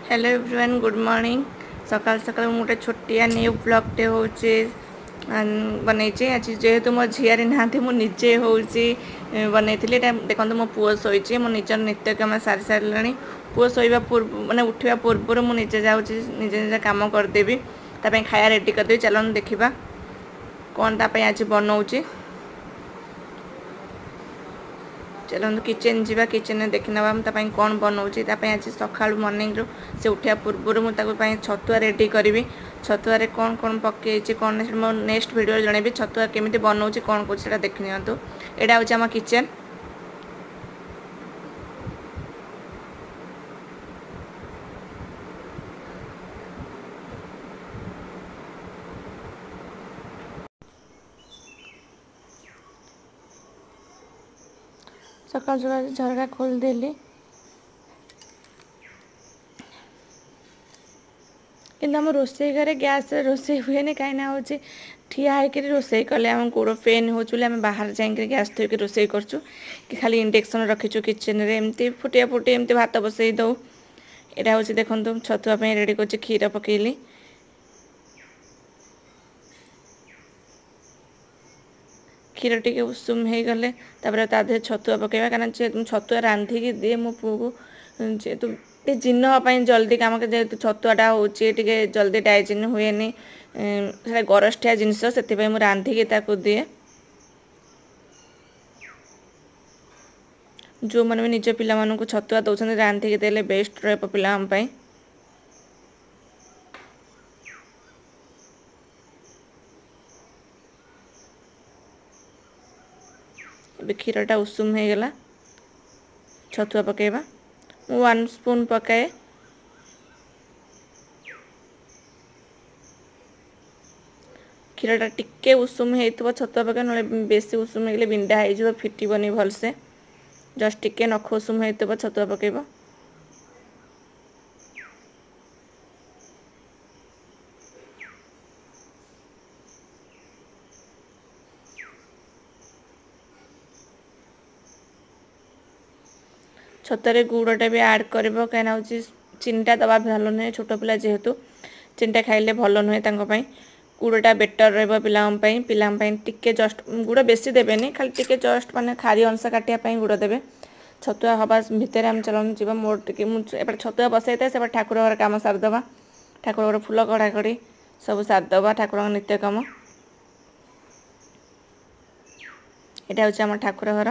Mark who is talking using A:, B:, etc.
A: hello everyone good morning सकाल सकाल गोटे छोटिया न्यू ब्लॉगटे हूँ बनई आज जेहेतु मो झीआरी ना मुझे हूँ बनई देखो मो पुओ शोचे मो निजर नित्यकम सारी सारे पुओ शोवा पूर्व मैंने उठा पूर्व मुझे जाऊँगी निजे निजे कम करदेवी ताप खाया रेडी करदेवी चलो देखा कौन ताप आज बनाऊँगी चलते किचेन जावा किचेन देखी ना कौन बनाऊँगी आज सका मर्निंग रू से उठा पूर्व मुझे छतुआ रेडी करी छतुआ कौन कौन पकई कौन मो नेक्स्ट वीडियो जनइबी छतुआ केमी बनाऊँगी कौन कौन देखी नियंतु यहाँ हूँ आम किचेन सकाल सकाल झरका खोलदेली कि रोषे घरे गैस रोषे हुए कहीं हूँ ठिया होकर रोषे कले आम गोड़ पेन हो आम बाहर जाकर गैस थोक रोषे करचु कि खाली इंडक्शन रखीचु किचेन रे एमती फुटिया फुटी एमती भात बसई दौ यहाँ हूँ देखो छतुआ रेडी कर क्षीर पकईली क्षीर टी उषुम हो गले तादे छतुआ पकेबा कारण छतुआ रांधिकी दिए मो पु को जेहेतु जिन्न होपाई जल्दी कम जेहेतु छतुआटा हूँ जल्दी डाइजेन हुए गरस्टिया जिनस से रांधिकी दिए जो मैंने भी निज पिला छतुआ दौरान रांधिकी देले बेस्ट रही पिला क्षीरटा उषुम हो गला छतुआ पकेबा 1 स्पून पकाए क्षीरटा टिके उषुम हो छतुआ पकाए ना बेसी उषुम हो बिंडा हो फिटबनी भलसे जस्ट टिके नख उषुम हो छतुआ पकेबा छतुरे गुड़टा भी ऐड कर कहीं चीनीटा दबा भल नुहे छोट पिला जेहेतु चीनीटा खाइले भल नुहे गुड़टा बेटर रही पिला टिके जस्ट गुड़ बेसी देवेनि खाली टिके जस्ट माने खारी अंश काटापी गुड़ देवे छतुआ हवा भितर आम चलन जी मोर टी मुझे छतुआ बसई था से ठाकुर घर कम सारिदे ठाकुर घर फूल कड़ा कड़ी सब सारिदे ठाकुर नित्यकम यहाँ हूँ आम ठाकुर घर